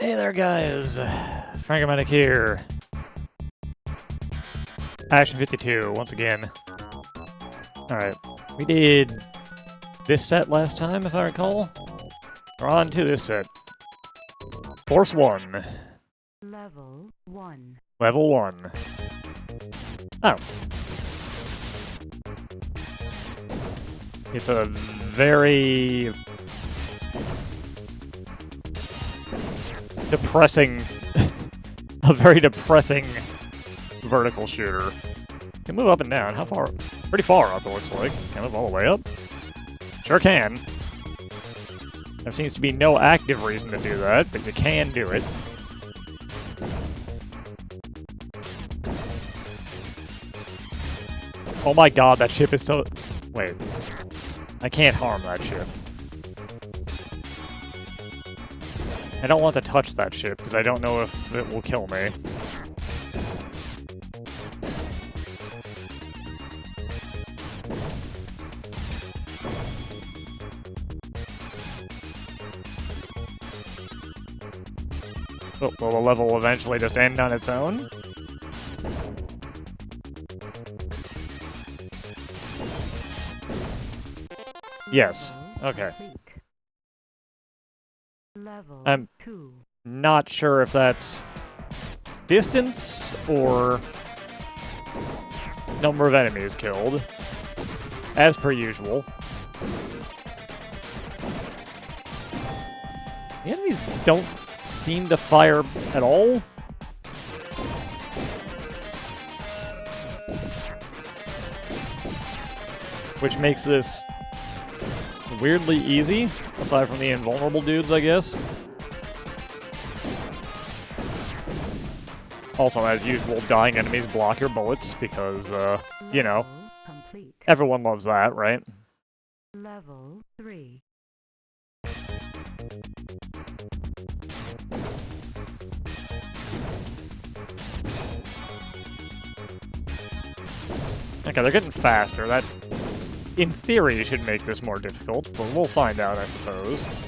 Hey there, guys. Frankomatic here. Action 52, once again. Alright, we did this set last time, if I recall. We're on to this set. Force 1. Level 1. Level 1. Oh. It's a very depressing, a very depressing vertical shooter. You can move up and down. How far? Pretty far up, it looks like. Can I move all the way up? Sure can. There seems to be no active reason to do that, but you can do it. Oh my god, that ship is so... Wait. I can't harm that ship. I don't want to touch that ship, because I don't know if it will kill me. Oh, will the level eventually just end on its own? Yes. Okay. I'm not sure if that's distance or number of enemies killed, as per usual. The enemies don't seem to fire at all. Which makes this weirdly easy, aside from the invulnerable dudes, I guess. Also, as usual, dying enemies block your bullets because, you know, everyone loves that, right? Level 3. Okay, they're getting faster. That, in theory, should make this more difficult, but we'll find out, I suppose.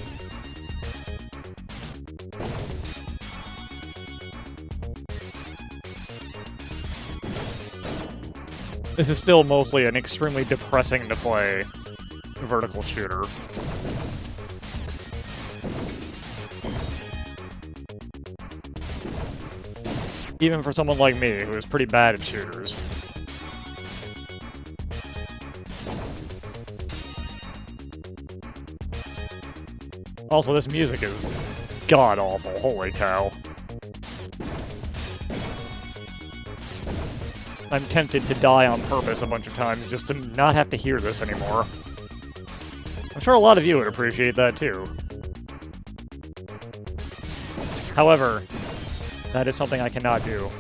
This is still mostly an extremely depressing to play vertical shooter. Even for someone like me, who is pretty bad at shooters. Also, this music is god-awful, holy cow. I'm tempted to die on purpose a bunch of times just to not have to hear this anymore. I'm sure a lot of you would appreciate that too. However, that is something I cannot do.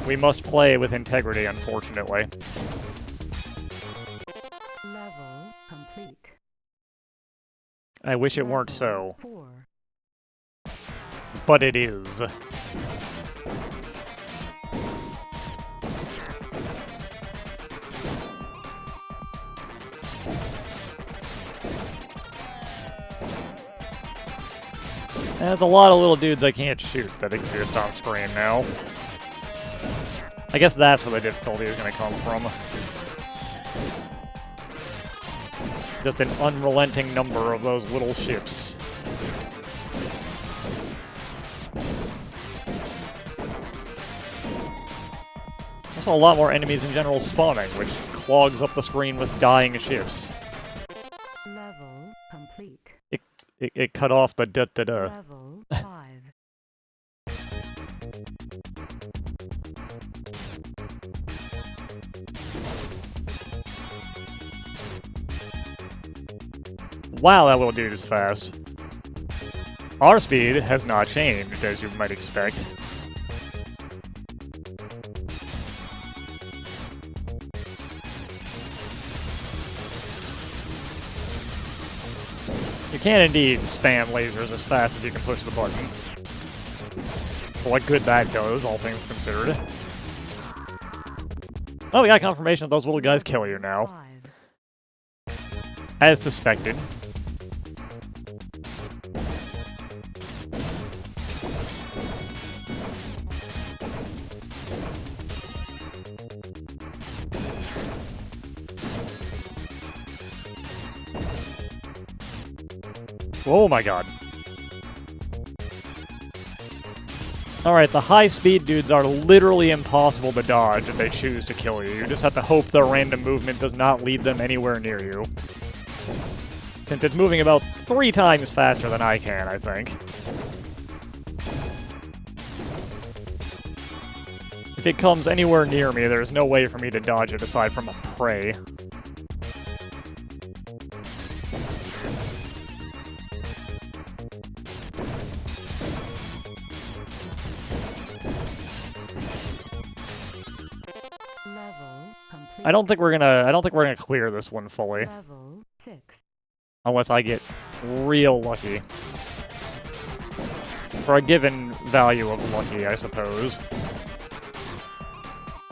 We must play with integrity, unfortunately. Level complete. I wish it weren't so. 4. But it is. There's a lot of little dudes I can't shoot that exist on screen now. I guess that's where the difficulty is going to come from. Just an unrelenting number of those little ships. Also a lot more enemies in general spawning, which clogs up the screen with dying ships. Level complete. It cut off the da-da-da. Level 5. Wow, that little dude is fast. Our speed has not changed, as you might expect. You can indeed spam lasers as fast as you can push the button. For what good that does, all things considered. Oh, we got confirmation that those little guys kill you now. 5. As suspected. Oh my god. Alright, the high-speed dudes are literally impossible to dodge if they choose to kill you. You just have to hope their random movement does not lead them anywhere near you. Since it's moving about 3 times faster than I can, I think. If it comes anywhere near me, there's no way for me to dodge it aside from a prey. I don't think we're gonna clear this one fully. Level 6. Unless I get real lucky. For a given value of lucky, I suppose.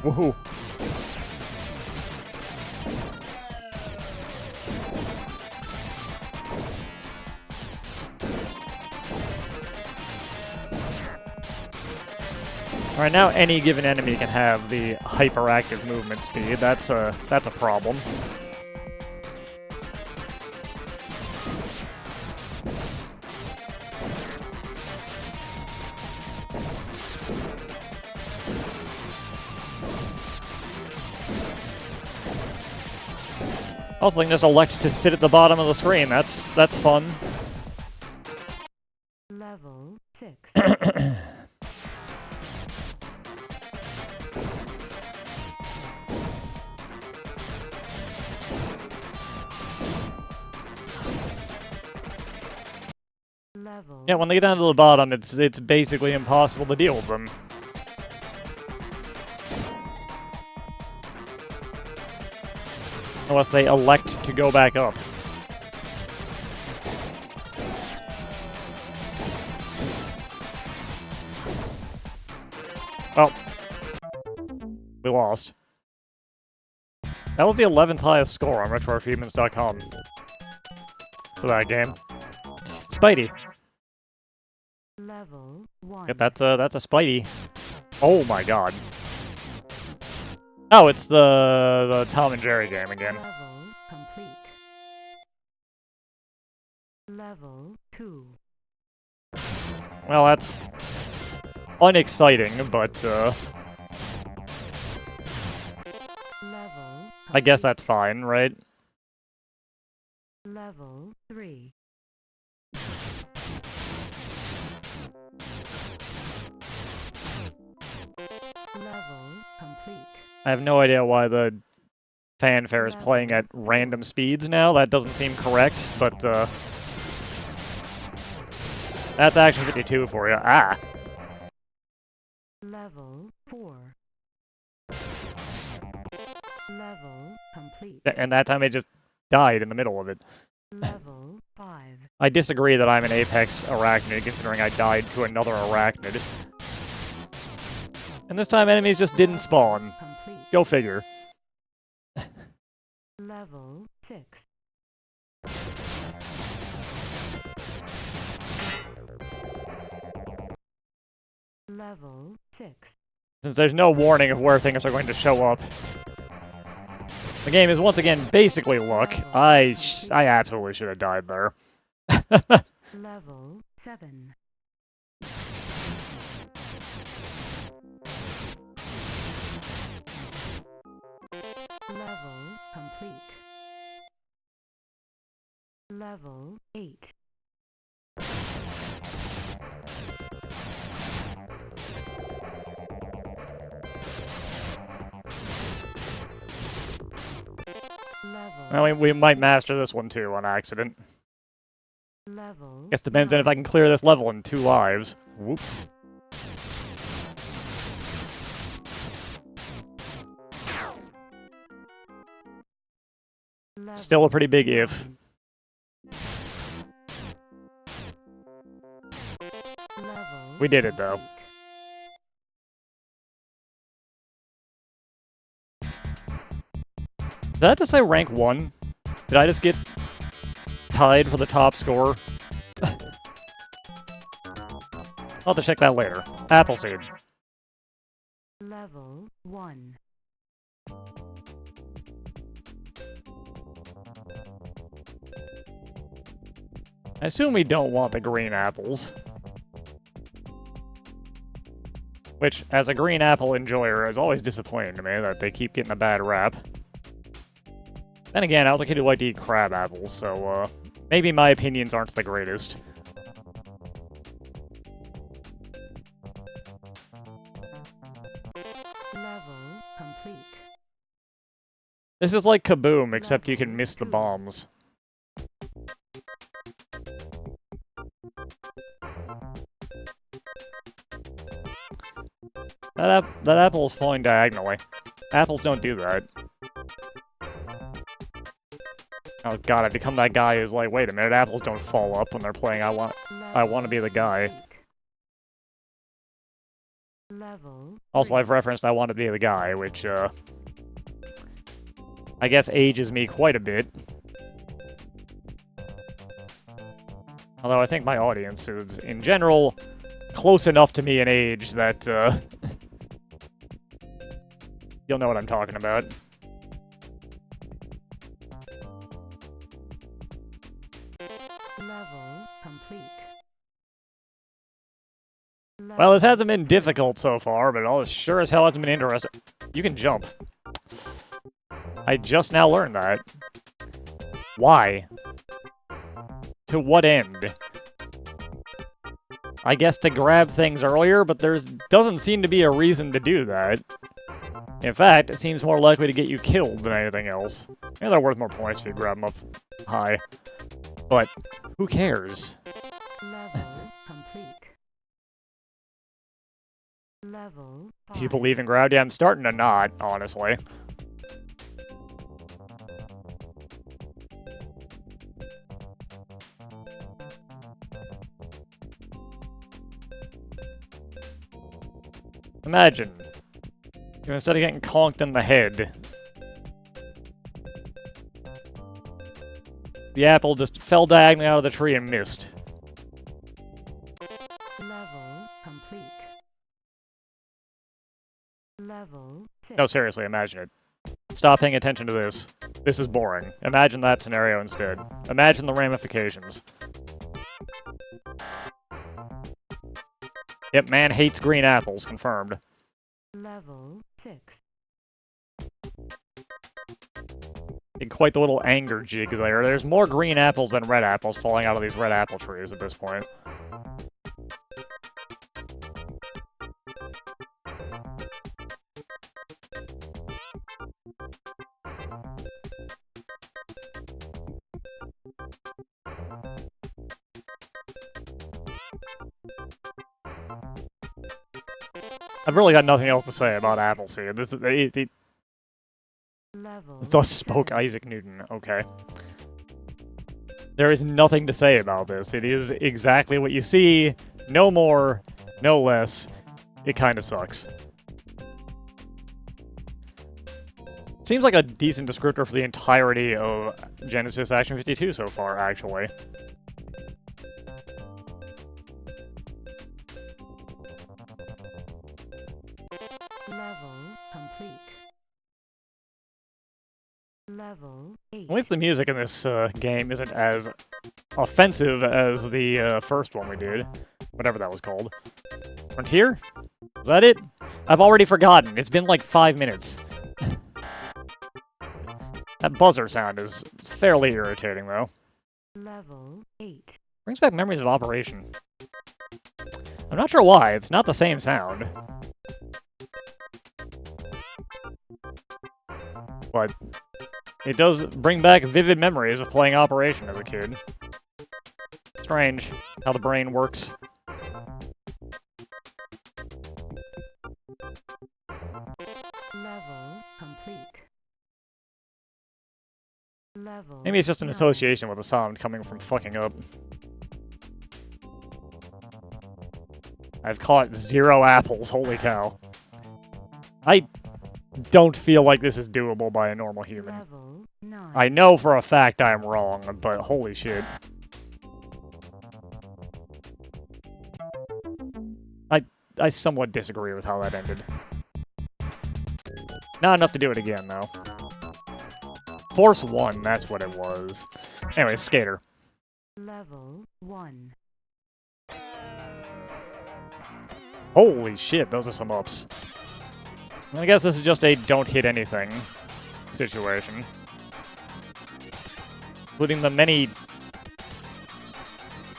Woohoo. Alright, now any given enemy can have the hyperactive movement speed. That's a problem. Also, they can just elect to sit at the bottom of the screen. That's fun. Level 6. Level. Yeah, when they get down to the bottom, it's basically impossible to deal with them. Unless they elect to go back up. Oh. We lost. That was the 11th highest score on RetroAchievements.com for that game. Spidey. Level 1. Yep, that's a Spidey. Oh my god. Oh, it's the Tom and Jerry game again. Level complete. Level 2. Well, that's unexciting, but Level I guess complete. that's fine, right? Level 3. Level complete. I have no idea why the fanfare is playing at random speeds now. That doesn't seem correct, but that's Action 52 for you. Ah! Level 4. Level complete. And that time it just died in the middle of it. Level 5. I disagree that I'm an Apex Arachnid, considering I died to another Arachnid. And this time enemies just didn't spawn. Complete. Go figure. Level 6. Level 6. Since there's no warning of where things are going to show up. The game is once again basically luck. I absolutely should have died there. Level 7. Level complete. Level 8. Well, we might master this one too on accident. Level. Guess depends on if I can clear this level in 2 lives. Whoop. Still a pretty big if. We did it though. Did I just say rank 1? Did I just get tied for the top score? I'll have to check that later. Appleseed. Level 1. I assume we don't want the green apples. Which, as a green apple enjoyer, is always disappointing to me that they keep getting a bad rap. Then again, I was a kid who liked to eat crab apples, so, maybe my opinions aren't the greatest. Level complete. This is like Kaboom, except you can miss the bombs. That apple is falling diagonally. Apples don't do that. Oh god, I've become that guy who's like, wait a minute, apples don't fall up when they're playing I want to be the guy. Also, I've referenced I want to be the guy, which, I guess ages me quite a bit. Although I think my audience is, in general, close enough to me in age that, you'll know what I'm talking about. Level complete. Well, this hasn't been difficult so far, but it sure as hell hasn't been interesting. You can jump. I just now learned that. Why? To what end? I guess to grab things earlier, but doesn't seem to be a reason to do that. In fact, it seems more likely to get you killed than anything else. Yeah, they're worth more points if you grab them up high. But, who cares? Level complete. Level 5. Do you believe in gravity? I'm starting to not, honestly. Imagine, instead of getting conked in the head, the apple just fell diagonally out of the tree and missed. Level complete. Level 6. No, seriously, imagine it. Stop paying attention to this. This is boring. Imagine that scenario instead. Imagine the ramifications. Yep, man hates green apples, confirmed. Level 6. Did quite the little anger jig there. There's more green apples than red apples falling out of these red apple trees at this point. I've really got nothing else to say about Appleseed. This is thus spoke Isaac Newton. Okay. There is nothing to say about this. It is exactly what you see. No more, no less. It kind of sucks. Seems like a decent descriptor for the entirety of Genesis Action 52 so far, actually. Level complete. Level 8. At least the music in this game isn't as offensive as the first one we did. Whatever that was called. Frontier? Is that it? I've already forgotten. It's been like 5 minutes. That buzzer sound is fairly irritating, though. Level 8. Brings back memories of Operation. I'm not sure why. It's not the same sound. But it does bring back vivid memories of playing Operation as a kid. Strange how the brain works. Level complete. Level Maybe it's just an 9. association with the sound coming from fucking up. I've caught 0 apples, holy cow. I don't feel like this is doable by a normal human. Level 9. I know for a fact I'm wrong, but holy shit. I somewhat disagree with how that ended. Not enough to do it again, though. Force 1, that's what it was. Anyway, Skater. Level 1. Holy shit, those are some ups. I guess this is just a don't hit anything situation. Including the many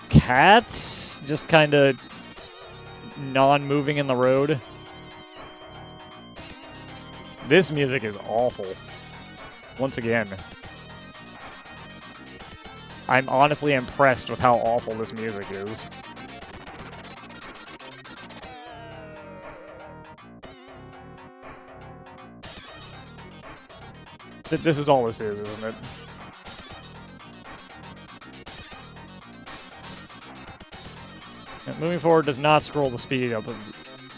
cats just kind of non-moving in the road. This music is awful. Once again. I'm honestly impressed with how awful this music is. This is all this is, isn't it? And moving forward does not scroll the speed up.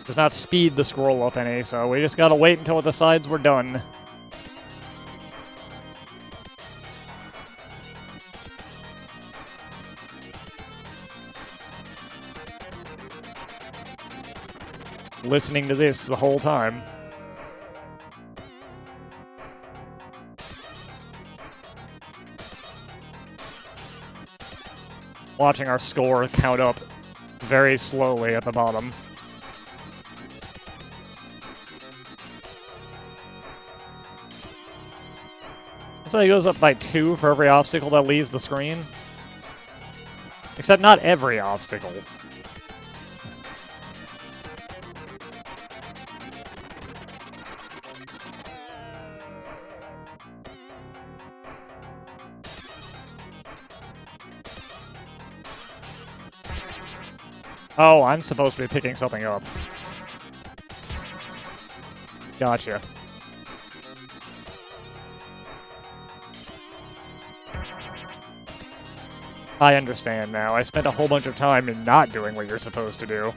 Does not speed the scroll up any, so we just gotta wait until it decides we're done. Listening to this the whole time. Watching our score count up very slowly at the bottom. So it goes up by 2 for every obstacle that leaves the screen. Except not every obstacle. Oh, I'm supposed to be picking something up. Gotcha. I understand now. I spent a whole bunch of time in not doing what you're supposed to do.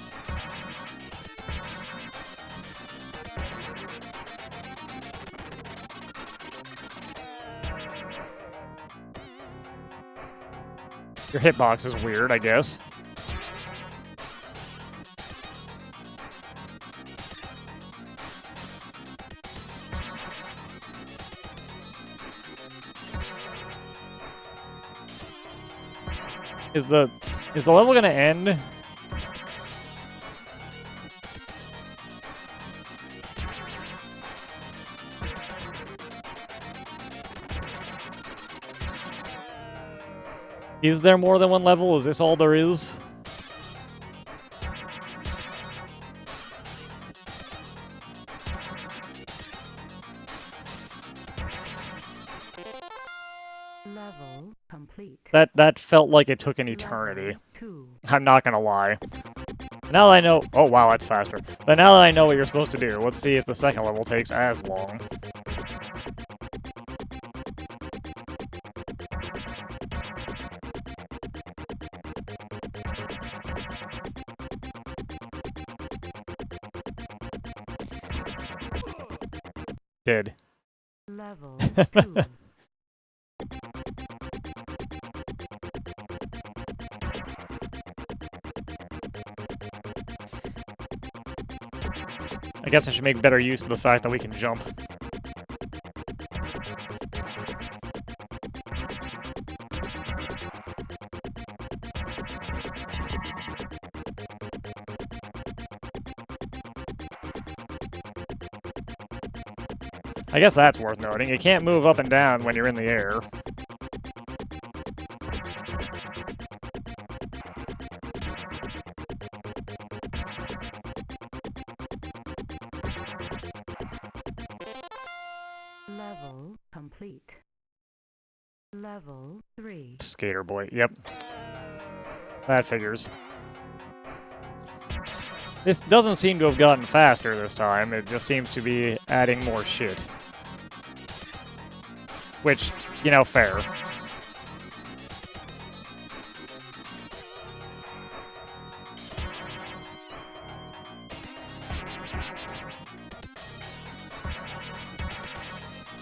Your hitbox is weird, I guess. Is the level gonna end? Is there more than one level? Is this all there is? Level complete. That felt like it took an eternity. Level 2. I'm not gonna lie. Now that I know... Oh, wow, that's faster. But now that I know what you're supposed to do, let's see if the second level takes as long. Did. Level 2. I guess I should make better use of the fact that we can jump. I guess that's worth noting. You can't move up and down when you're in the air. Level complete. Level 3. Skater boy, yep. That figures. This doesn't seem to have gotten faster this time. It just seems to be adding more shit. Which, you know, fair.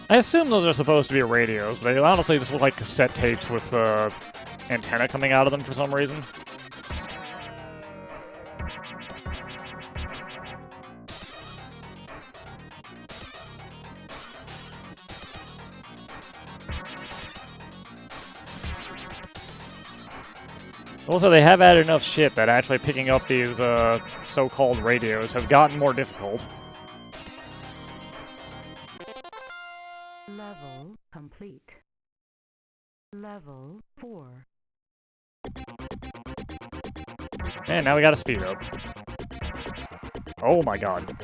I assume those are supposed to be radios, but they honestly just look like cassette tapes with antenna coming out of them for some reason. Also, they have added enough shit that actually picking up these so-called radios has gotten more difficult. Level complete. Level 4. And now we gotta speed up. Oh my god.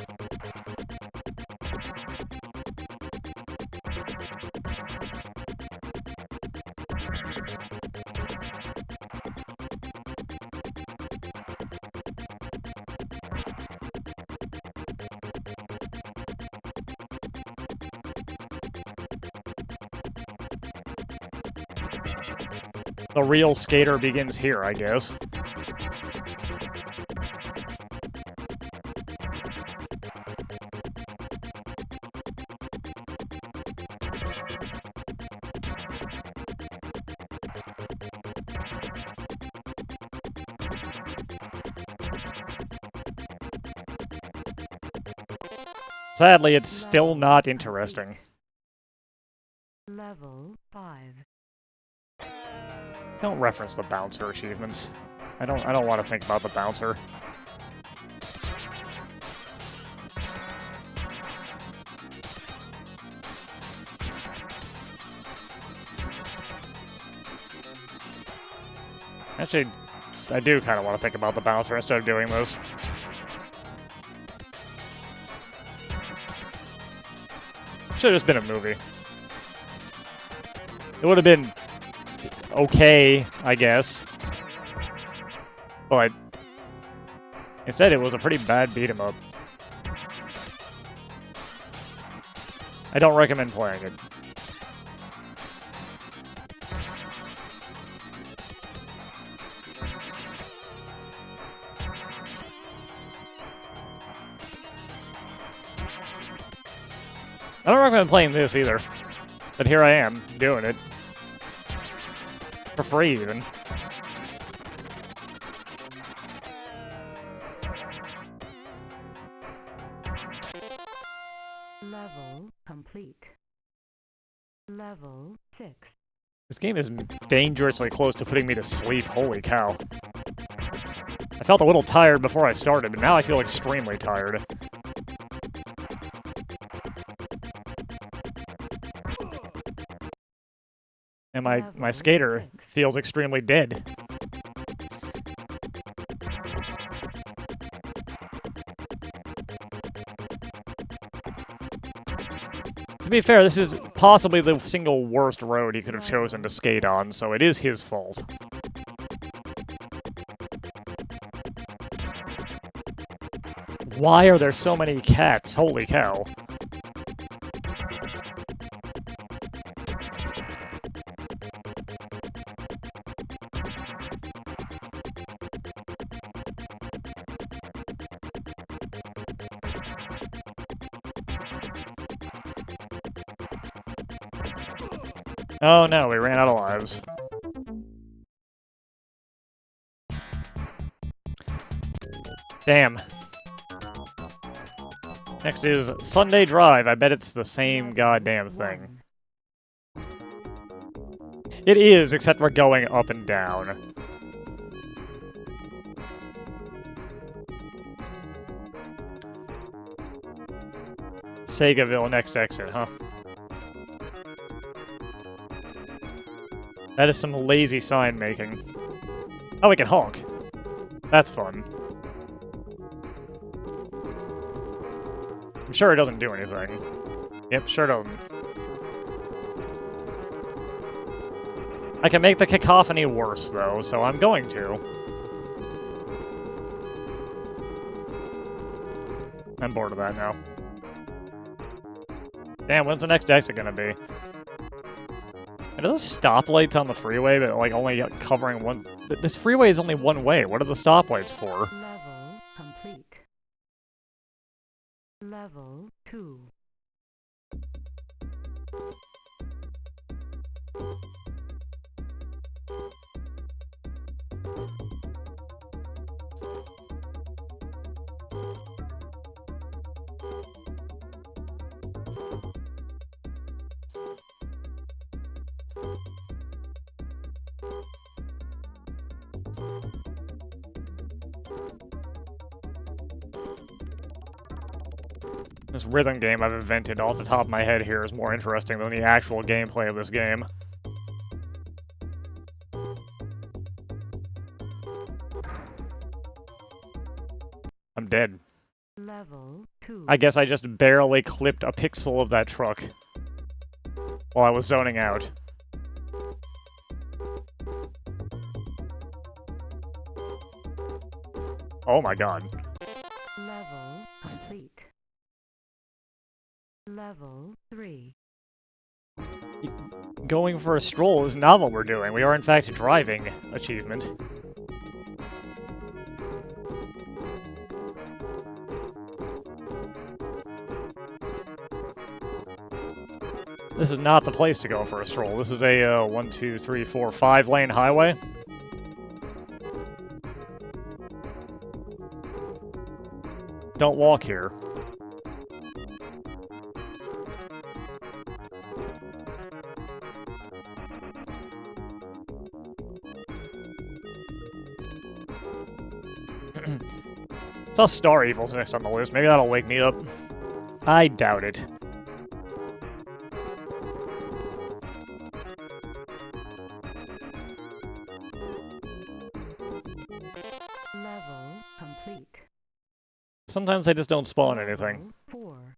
The real skater begins here, I guess. Sadly, it's still not interesting. Level 5. Don't reference the bouncer achievements. I don't want to think about the bouncer. Actually, I do kind of want to think about the bouncer instead of doing this. Should have just been a movie. It would have been okay, I guess. But instead, it was a pretty bad beat-em-up. I don't recommend playing it. I don't recommend playing this either. But here I am, doing it. For free, even. Level complete. Level 6. This game is dangerously close to putting me to sleep, holy cow. I felt a little tired before I started, but now I feel extremely tired. And my skater feels extremely dead. To be fair, this is possibly the single worst road he could have chosen to skate on, so it is his fault. Why are there so many cats? Holy cow. Oh no, we ran out of lives. Damn. Next is Sunday Drive. I bet it's the same goddamn thing. It is, except we're going up and down. Segaville, next exit, huh? That is some lazy sign making. Oh, we can honk. That's fun. I'm sure it doesn't do anything. Yep, sure doesn't. I can make the cacophony worse, though, so I'm going to. I'm bored of that now. Damn, when's the next exit gonna be? Are those stoplights on the freeway, but like only covering one? This freeway is only one way. What are the stoplights for? Level complete. Level 2. This rhythm game I've invented off the top of my head here is more interesting than the actual gameplay of this game. I'm dead. Level 2. I guess I just barely clipped a pixel of that truck while I was zoning out. Oh my god. Level complete. Level 3. Going for a stroll is not what we're doing. We are in fact driving achievement. This is not the place to go for a stroll. This is a 1, 2, 3, 4, 5-lane highway. Don't walk here. Saw Star Evil's next on the list. Maybe that'll wake me up. I doubt it. Level complete. Sometimes they just don't spawn anything. Level 4.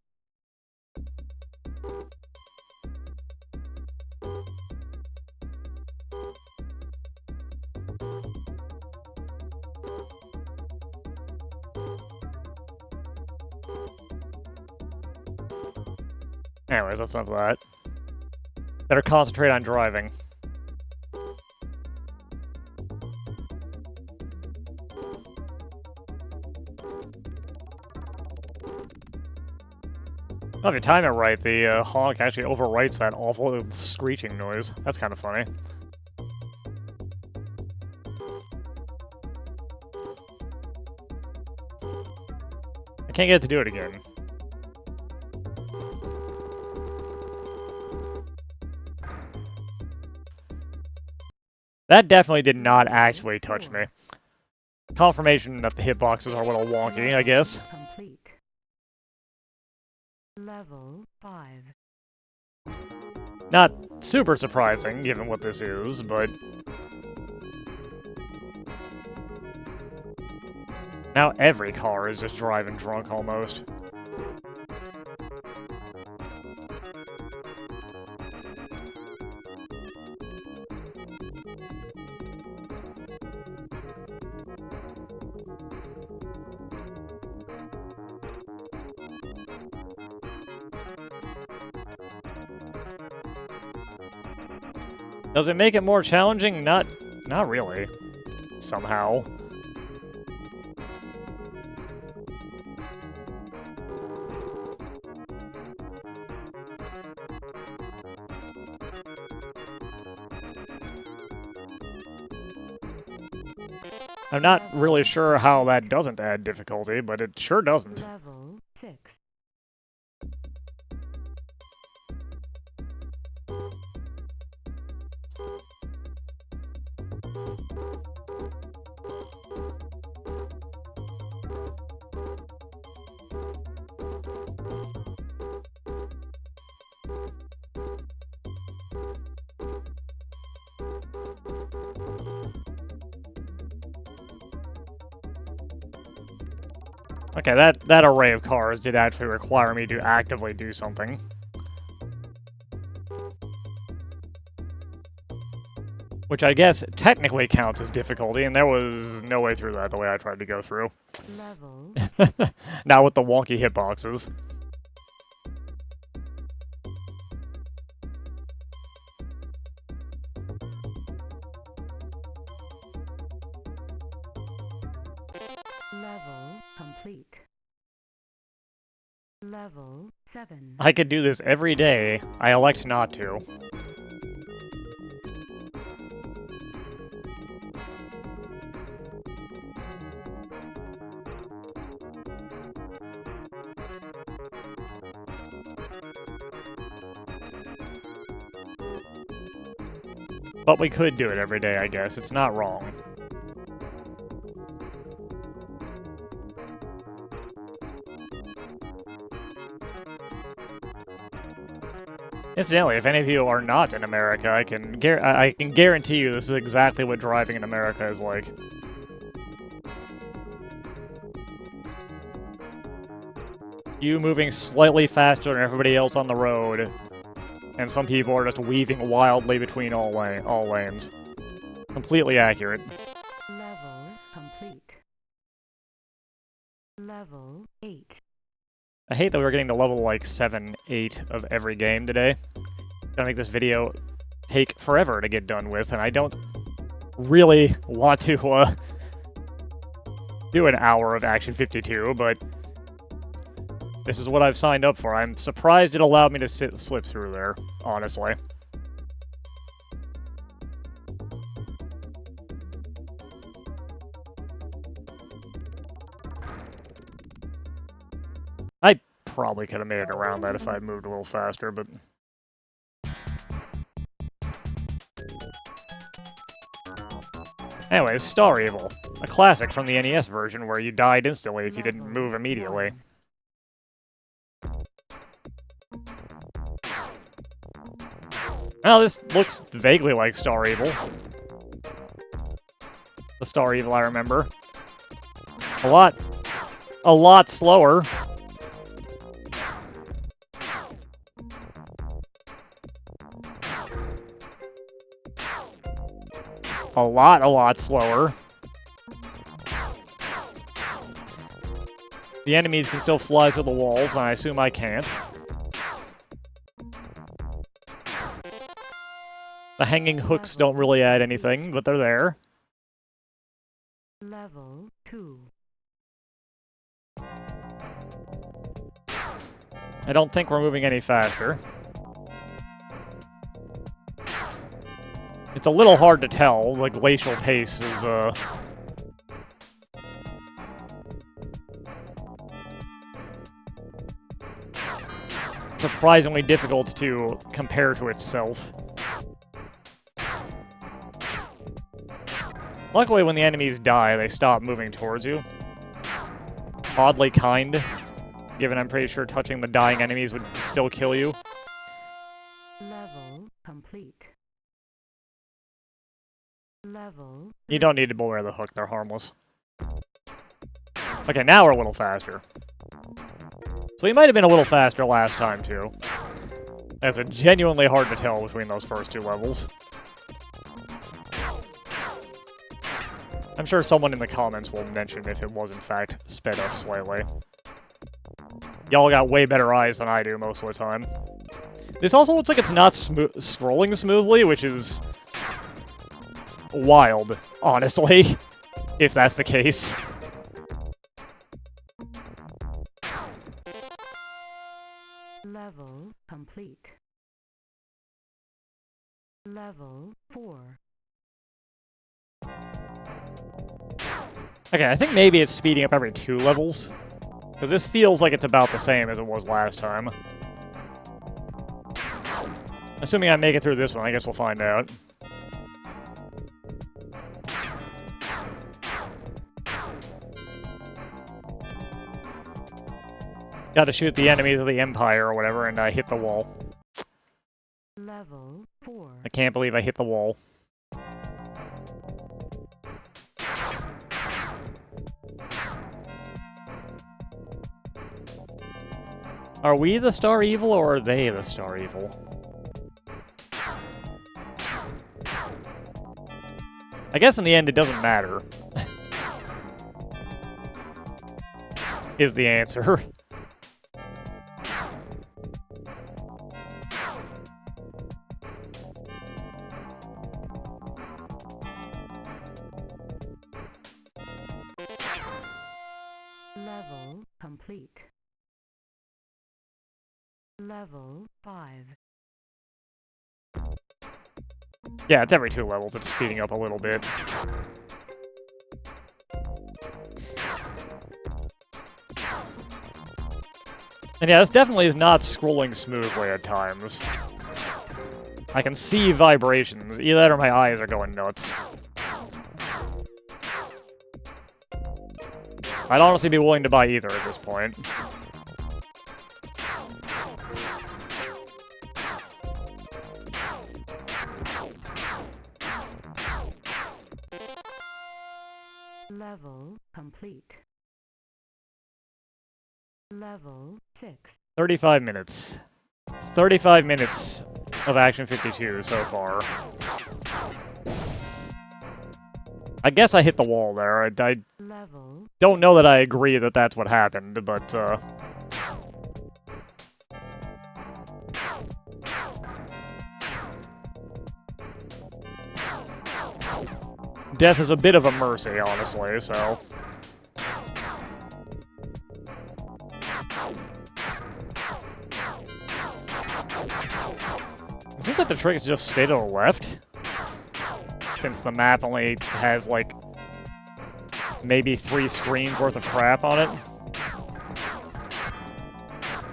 Anyways, that's enough of that. Better concentrate on driving. Oh, if you time it right, the honk actually overwrites that awful screeching noise. That's kind of funny. I can't get it to do it again. That definitely did not actually touch me. Confirmation that the hitboxes are a little wonky, I guess. Complete. Level 5. Not super surprising, given what this is, but... now every car is just driving drunk, almost. Does it make it more challenging? Not really. Somehow. I'm not really sure how that doesn't add difficulty, but it sure doesn't. Level 6. Okay, that array of cars did actually require me to actively do something. Which I guess technically counts as difficulty, and there was no way through that the way I tried to go through. Level Not with the wonky hitboxes. Level complete. Level 7. I could do this every day. I elect not to. But we could do it every day, I guess. It's not wrong. Incidentally, if any of you are not in America, I can guarantee you this is exactly what driving in America is like. You moving slightly faster than everybody else on the road, and some people are just weaving wildly between all lanes. Completely accurate. Level complete. Level 8. I hate that we were getting to level, like, 7, 8 of every game today. Gonna make this video take forever to get done with, and I don't really want to, do an hour of Action 52, but this is what I've signed up for. I'm surprised it allowed me to slip through there, honestly. I probably could have made it around that if I had moved a little faster, but... Anyways, Star Evil. A classic from the NES version where you died instantly if you didn't move immediately. Well, this looks vaguely like Star Evil. The Star Evil I remember. A lot slower. A lot slower. The enemies can still fly through the walls, and I assume I can't. The hanging hooks don't really add anything, but they're there. Level 2. I don't think we're moving any faster. It's a little hard to tell. The glacial pace is, surprisingly difficult to compare to itself. Luckily, when the enemies die, they stop moving towards you. Oddly kind, given I'm pretty sure touching the dying enemies would still kill you. Level complete. Level... You don't need to beware the hook, they're harmless. Okay, now we're a little faster. So we might have been a little faster last time, too. It's genuinely hard to tell between those first two levels. I'm sure someone in the comments will mention if it was, in fact, sped up slightly. Y'all got way better eyes than I do most of the time. This also looks like it's not scrolling smoothly, which is... wild, honestly, if that's the case. Level complete. Level 4. Okay, I think maybe it's speeding up every 2 levels. Because this feels like it's about the same as it was last time. Assuming I make it through this one, I guess we'll find out. Gotta shoot the enemies of the Empire or whatever, and I hit the wall. Level 4. I can't believe I hit the wall. Are we the Star Evil, or are they the Star Evil? I guess in the end it doesn't matter. Is the answer. Level complete. Level 5. Yeah, it's every 2 levels. It's speeding up a little bit. And yeah, this definitely is not scrolling smoothly at times. I can see vibrations. Either that or my eyes are going nuts. I'd honestly be willing to buy either at this point. Level complete. Level 6. 35 minutes. 35 minutes of Action 52 so far. I guess I hit the wall there. I Level don't know that I agree that that's what happened, but, death is a bit of a mercy, honestly, so... It seems like the trick is just stay to the left. Since the map only has, like, maybe 3 screens worth of crap on it.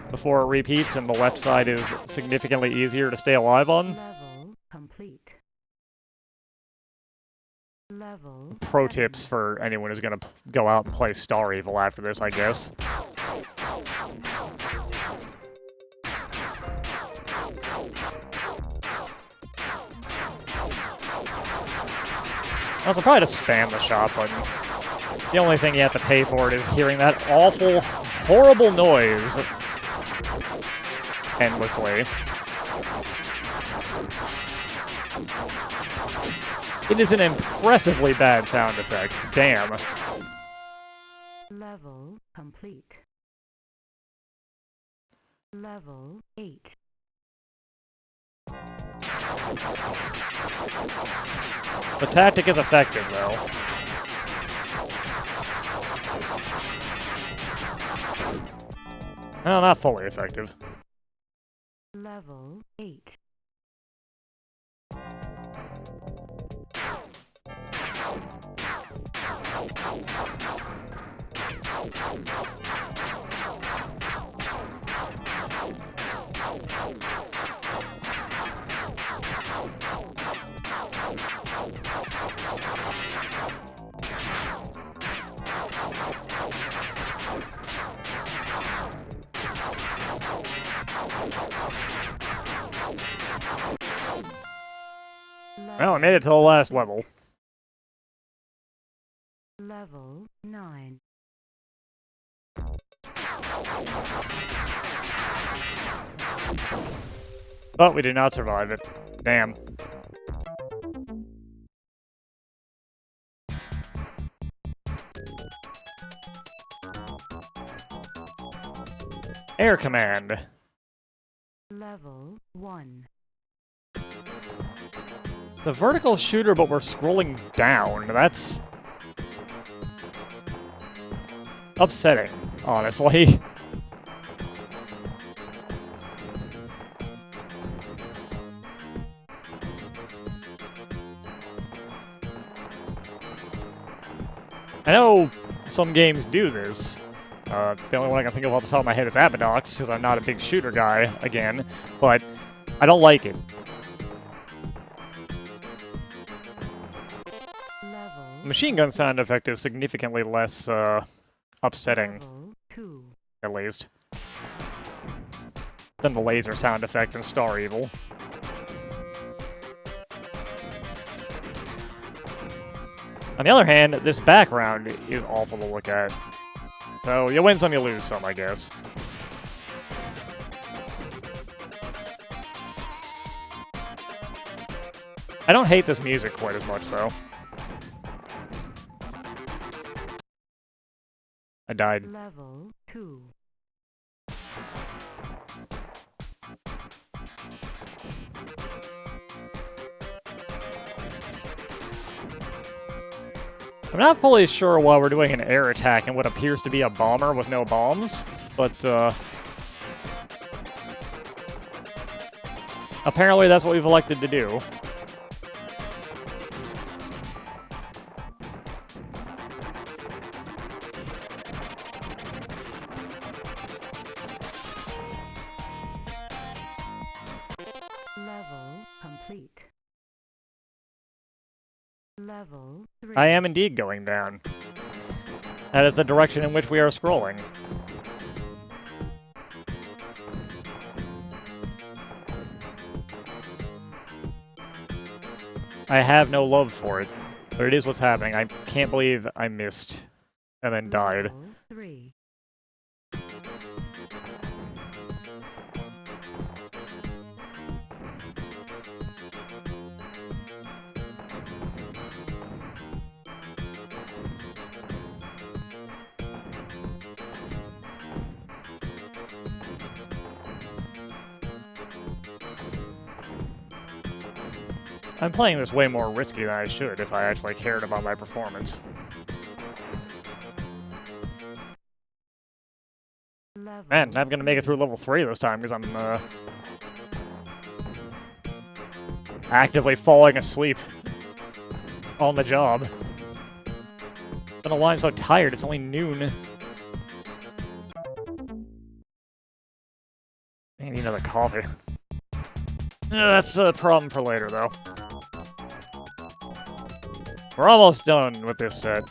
Before it repeats, and the left side is significantly easier to stay alive on. level complete. Level Pro 7. tips for anyone who's gonna go out and play Star Evil after this, I guess. Also, probably just spam the shot button. The only thing you have to pay for it is hearing that awful, horrible noise endlessly. It is an impressively bad sound effect. Damn. Level complete. Level 8. The tactic is effective, though. Well, not fully effective. Level 8. Well, I made it to the last level. Level 9. But we did not survive it. Damn. Air command. Level 1. The vertical shooter, but we're scrolling down. That's upsetting, honestly. I know some games do this. The only one I can think of off the top of my head is Abadox, because I'm not a big shooter guy, again, but I don't like it. The machine gun sound effect is significantly less, upsetting, Level 2. at least, than the laser sound effect in Star Evil. On the other hand, this background is awful to look at. So, you win some, you lose some, I guess. I don't hate this music quite as much, though. I died. Level 2. I'm not fully sure why we're doing an air attack in what appears to be a bomber with no bombs, but, apparently that's what we've elected to do. Level complete. Level 3. I am indeed going down. That is the direction in which we are scrolling. I have no love for it. But it is what's happening. I can't believe I missed and then died. Level 3. I'm playing this way more risky than I should if I actually cared about my performance. Level Man, I'm gonna make it through 3. level 3 this time because I'm actively falling asleep on the job. I don't know why I'm so tired, it's only noon. I need another coffee. That's a problem for later, though. We're almost done with this set.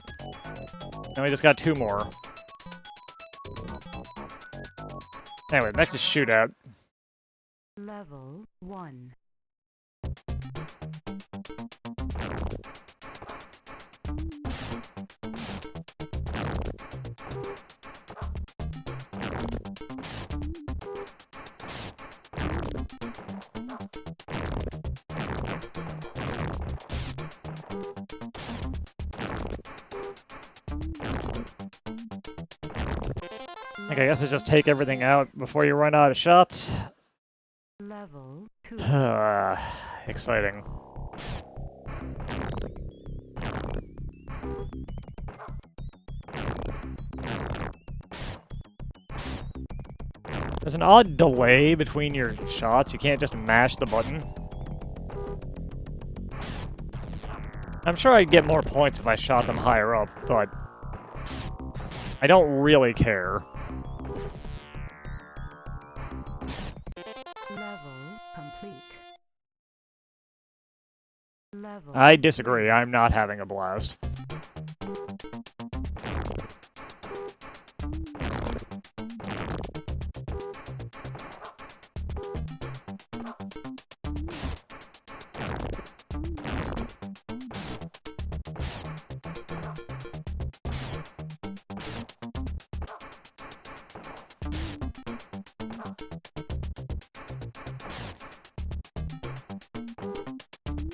And we just got 2 more. Anyway, next is Shootout. Level 1. Okay, I guess it's just take everything out before you run out of shots. Level 2. Exciting. There's an odd delay between your shots. You can't just mash the button. I'm sure I'd get more points if I shot them higher up, but I don't really care. Level complete. Level I disagree. 3. I'm not having a blast.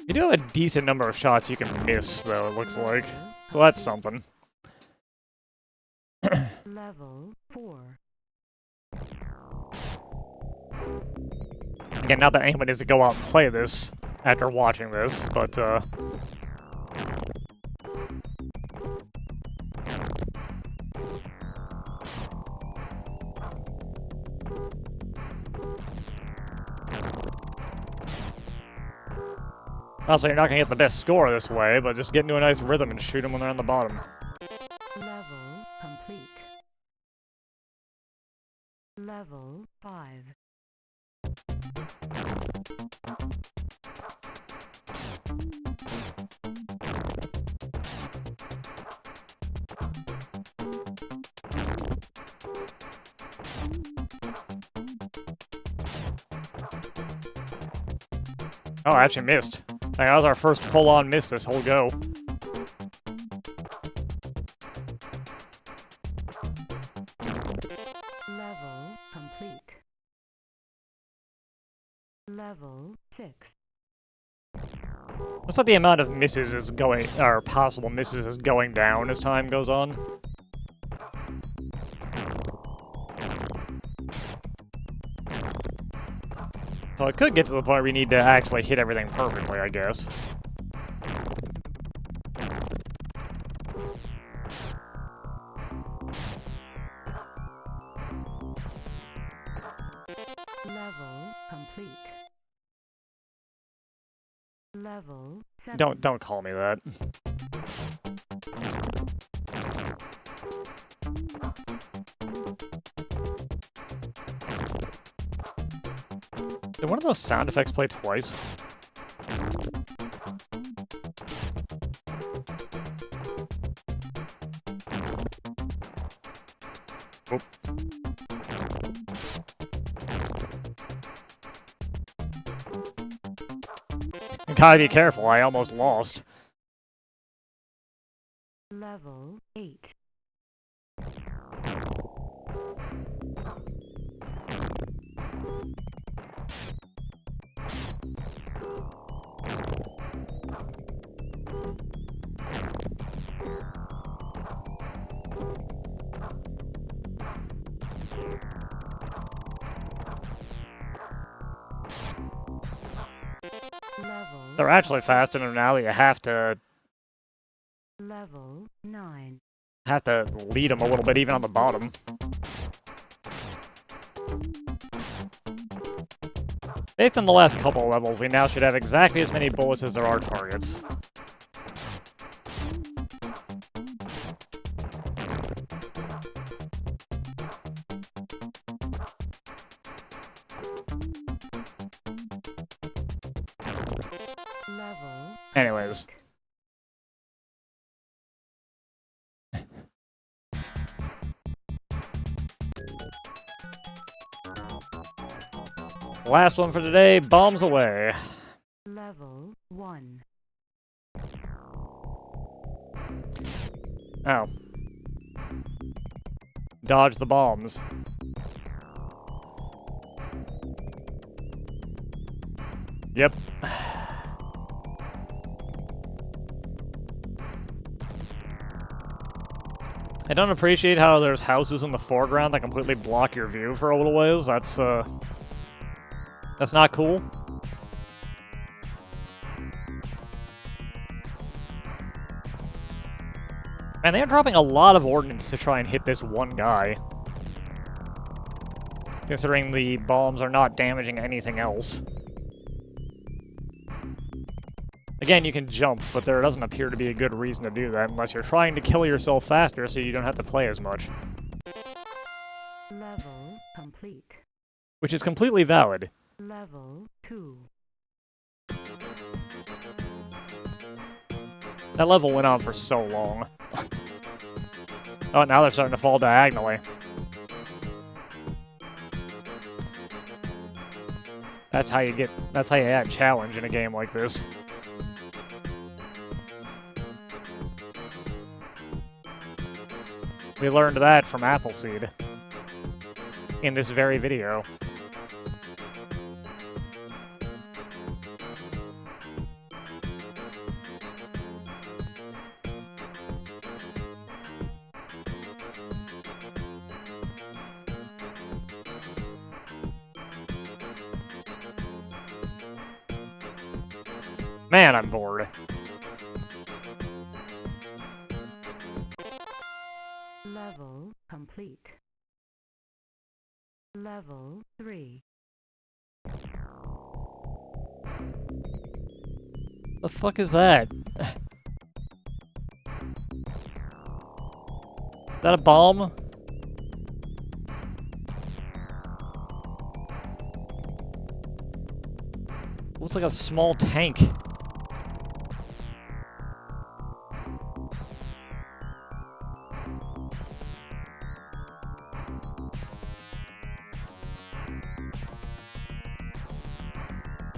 You do have a decent number of shots you can miss, though, it looks like. So that's something. Level 4. Again, not that anyone needs to go out and play this after watching this, but, also, you're not gonna get the best score this way, but just get into a nice rhythm and shoot them when they're on the bottom. Level complete. Level 5. Oh, I actually missed. That was our first full-on miss this whole go. Level complete. Level 6. Looks like the amount of misses is going, or possible misses is going down as time goes on. So it could get to the point where we need to actually hit everything perfectly, I guess. Level complete. Level 7. Don't call me that. Did one of those sound effects play twice? Oop. Gotta be careful, I almost lost. Level 8. They're actually fast enough now that you have to Level 9. lead them a little bit, even on the bottom. Based on the last couple of levels, we now should have exactly as many bullets as there are targets. Level. Anyways. Last one for today, bombs away. Level 1. Oh. Dodge the bombs. Yep. I don't appreciate how there's houses in the foreground that completely block your view for a little ways. That's not cool. And they're dropping a lot of ordnance to try and hit this one guy. Considering the bombs are not damaging anything else. Again, you can jump, but there doesn't appear to be a good reason to do that unless you're trying to kill yourself faster so you don't have to play as much. Level complete. Which is completely valid. Level 2. That level went on for so long. Oh, now they're starting to fall diagonally. That's how you add challenge in a game like this. We learned that from Appleseed. In this very video. Man, I'm bored. Level complete. Level 3. The fuck is that? Is that a bomb? Looks like a small tank.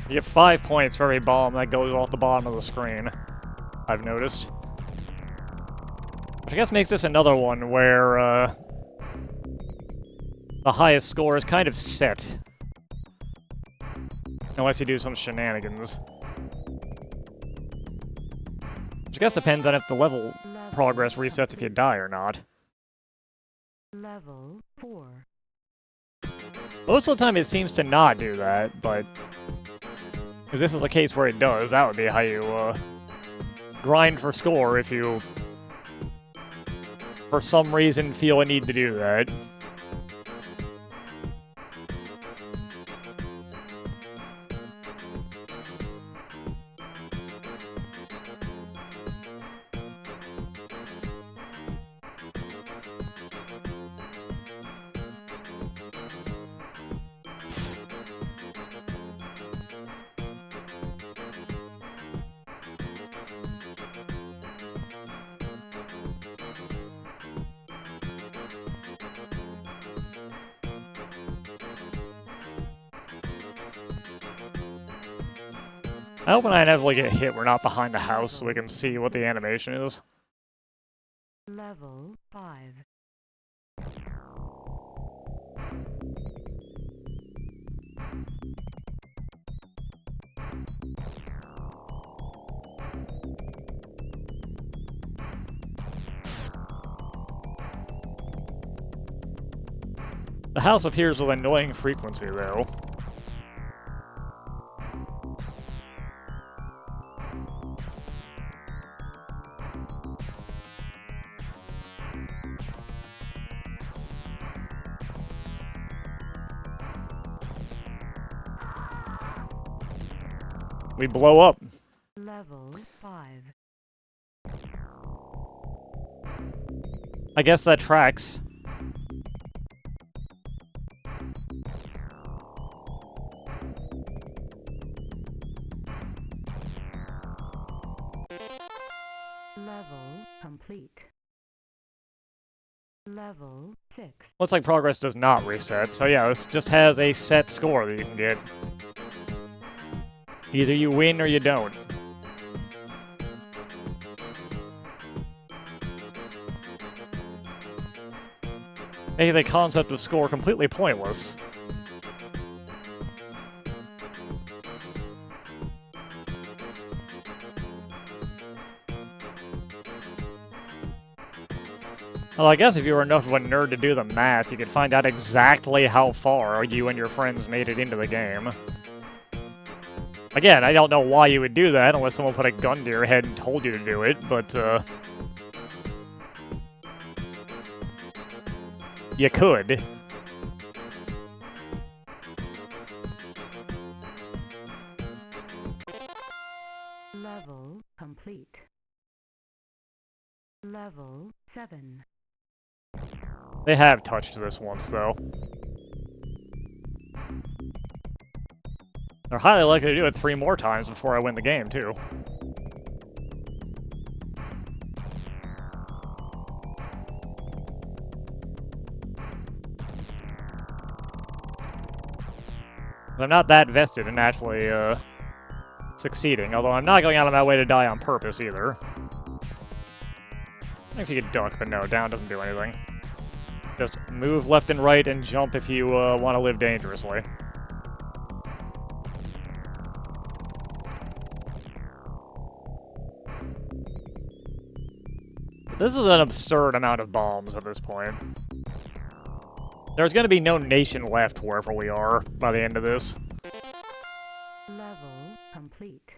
You get 5 points for every bomb that goes off the bottom of the screen, I've noticed. Which I guess makes this another one where, the highest score is kind of set. Unless you do some shenanigans. Which I guess depends on if the level progress resets if you die or not. Level 4. Most of the time it seems to not do that, but if this is a case where it does, that would be how you, grind for score if you, for some reason, feel a need to do that. I hope when I inevitably get hit, we're not behind the house so we can see what the animation is. Level 5. The house appears with annoying frequency, though. We blow up. Level 5. I guess that tracks. Level complete. Level 6. Looks like progress does not reset, so yeah, this just has a set score that you can get. Either you win or you don't. Making the concept of score completely pointless. Well, I guess if you were enough of a nerd to do the math, you could find out exactly how far you and your friends made it into the game. Again, I don't know why you would do that unless someone put a gun to your head and told you to do it, but, you could. Level complete. Level 7. They have touched this once, though. They're highly likely to do it 3 more times before I win the game, too. I'm not that vested in actually, succeeding, although I'm not going out of my way to die on purpose, either. I think if you could duck, but no, down doesn't do anything. Just move left and right and jump if you, want to live dangerously. This is an absurd amount of bombs at this point. There's gonna be no nation left wherever we are by the end of this. Level complete.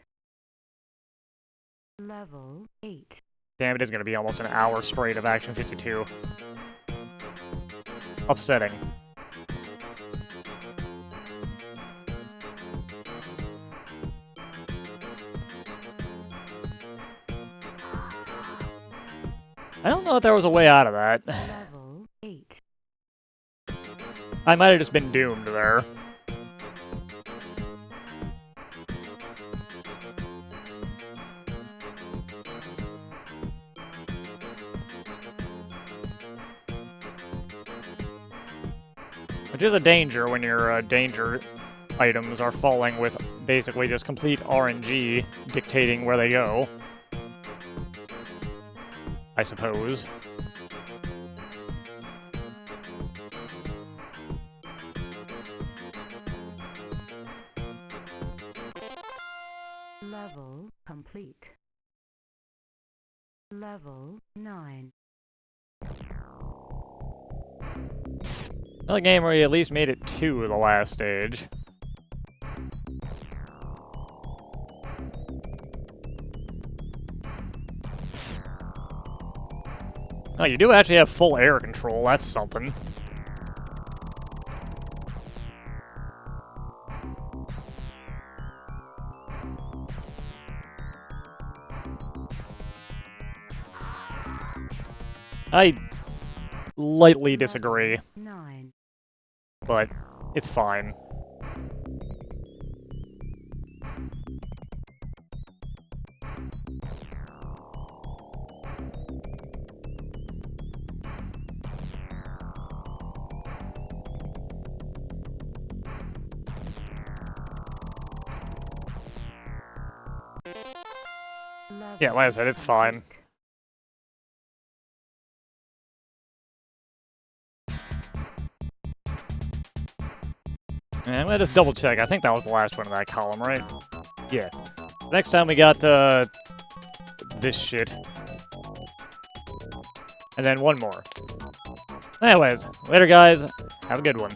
Level 8. Damn, it is gonna be almost an hour straight of Action 52. Upsetting. I don't know if there was a way out of that. Level 8. I might have just been doomed there. Which is a danger when your danger items are falling with basically just complete RNG dictating where they go. I suppose. Level complete. Level 9. Another game where you at least made it to the last stage. Oh, you do actually have full air control, that's something. I lightly disagree, 9. but it's fine. Yeah, like I said, it's fine. me just double check. I think that was the last one in that column, right? Yeah. Next time we got this shit. And then one more. Anyways, later guys. Have a good one.